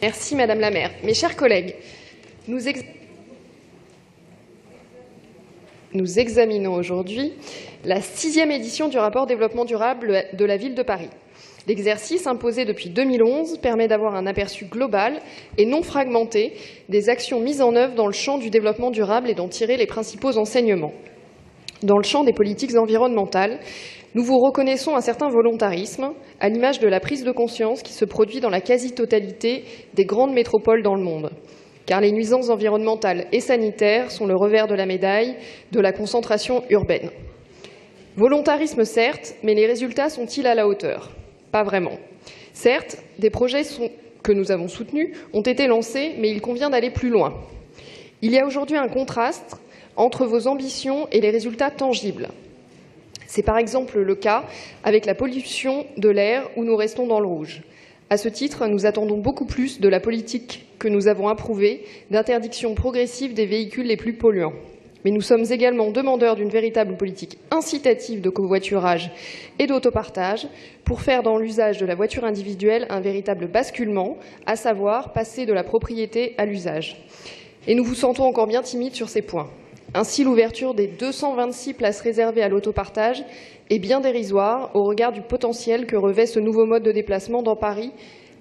Merci Madame la maire. Mes chers collègues, nous examinons aujourd'hui la 6e édition du rapport développement durable de la Ville de Paris. L'exercice imposé depuis 2011 permet d'avoir un aperçu global et non fragmenté des actions mises en œuvre dans le champ du développement durable et d'en tirer les principaux enseignements. Dans le champ des politiques environnementales, nous vous reconnaissons un certain volontarisme, à l'image de la prise de conscience qui se produit dans la quasi-totalité des grandes métropoles dans le monde. Car les nuisances environnementales et sanitaires sont le revers de la médaille de la concentration urbaine. Volontarisme certes, mais les résultats sont-ils à la hauteur ? Pas vraiment. Certes, des projets que nous avons soutenus ont été lancés, mais il convient d'aller plus loin. Il y a aujourd'hui un contraste entre vos ambitions et les résultats tangibles. C'est par exemple le cas avec la pollution de l'air où nous restons dans le rouge. À ce titre, nous attendons beaucoup plus de la politique que nous avons approuvée d'interdiction progressive des véhicules les plus polluants. Mais nous sommes également demandeurs d'une véritable politique incitative de covoiturage et d'autopartage pour faire dans l'usage de la voiture individuelle un véritable basculement, à savoir passer de la propriété à l'usage. Et nous vous sentons encore bien timides sur ces points. Ainsi, l'ouverture des 226 places réservées à l'autopartage est bien dérisoire au regard du potentiel que revêt ce nouveau mode de déplacement dans Paris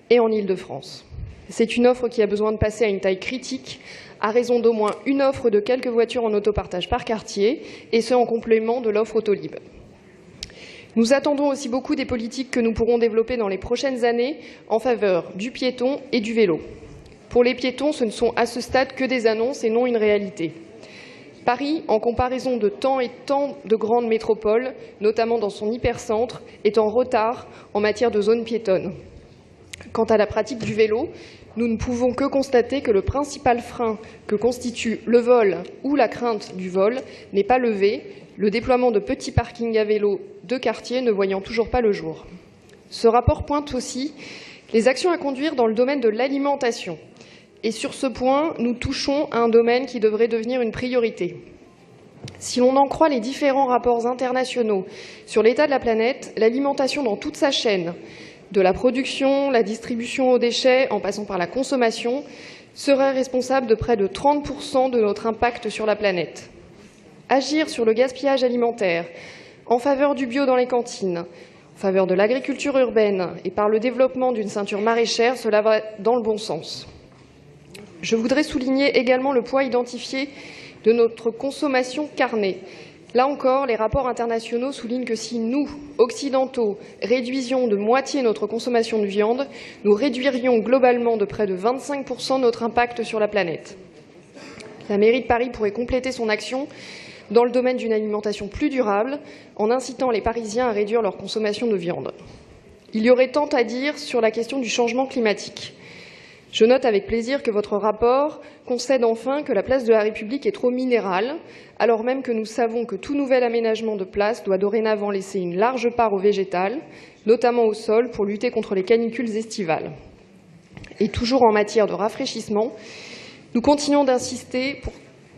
et en Île-de-France. C'est une offre qui a besoin de passer à une taille critique, à raison d'au moins une offre de quelques voitures en autopartage par quartier, et ce en complément de l'offre Autolib. Nous attendons aussi beaucoup des politiques que nous pourrons développer dans les prochaines années en faveur du piéton et du vélo. Pour les piétons, ce ne sont à ce stade que des annonces et non une réalité. Paris, en comparaison de tant et tant de grandes métropoles, notamment dans son hypercentre, est en retard en matière de zones piétonnes. Quant à la pratique du vélo, nous ne pouvons que constater que le principal frein que constitue le vol ou la crainte du vol n'est pas levé, le déploiement de petits parkings à vélo de quartier ne voyant toujours pas le jour. Ce rapport pointe aussi les actions à conduire dans le domaine de l'alimentation. Et sur ce point, nous touchons à un domaine qui devrait devenir une priorité. Si l'on en croit les différents rapports internationaux sur l'état de la planète, l'alimentation dans toute sa chaîne, de la production, la distribution aux déchets, en passant par la consommation, serait responsable de près de 30% de notre impact sur la planète. Agir sur le gaspillage alimentaire, en faveur du bio dans les cantines, en faveur de l'agriculture urbaine et par le développement d'une ceinture maraîchère, cela va dans le bon sens. Je voudrais souligner également le poids identifié de notre consommation carnée. Là encore, les rapports internationaux soulignent que si nous, occidentaux, réduisions de moitié notre consommation de viande, nous réduirions globalement de près de 25% notre impact sur la planète. La mairie de Paris pourrait compléter son action dans le domaine d'une alimentation plus durable en incitant les Parisiens à réduire leur consommation de viande. Il y aurait tant à dire sur la question du changement climatique. Je note avec plaisir que votre rapport concède enfin que la place de la République est trop minérale, alors même que nous savons que tout nouvel aménagement de place doit dorénavant laisser une large part au végétal, notamment au sol, pour lutter contre les canicules estivales. Et toujours en matière de rafraîchissement, nous continuons d'insister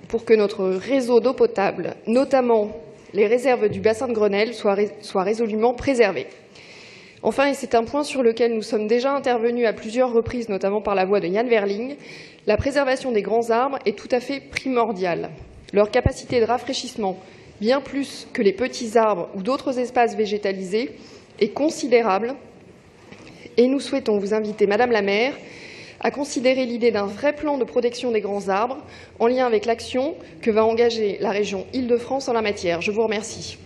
pour que notre réseau d'eau potable, notamment les réserves du bassin de Grenelle, soient résolument préservées. Enfin, et c'est un point sur lequel nous sommes déjà intervenus à plusieurs reprises, notamment par la voix de Yann Verling, la préservation des grands arbres est tout à fait primordiale. Leur capacité de rafraîchissement, bien plus que les petits arbres ou d'autres espaces végétalisés, est considérable et nous souhaitons vous inviter, Madame la maire, à considérer l'idée d'un vrai plan de protection des grands arbres en lien avec l'action que va engager la région Île-de-France en la matière. Je vous remercie.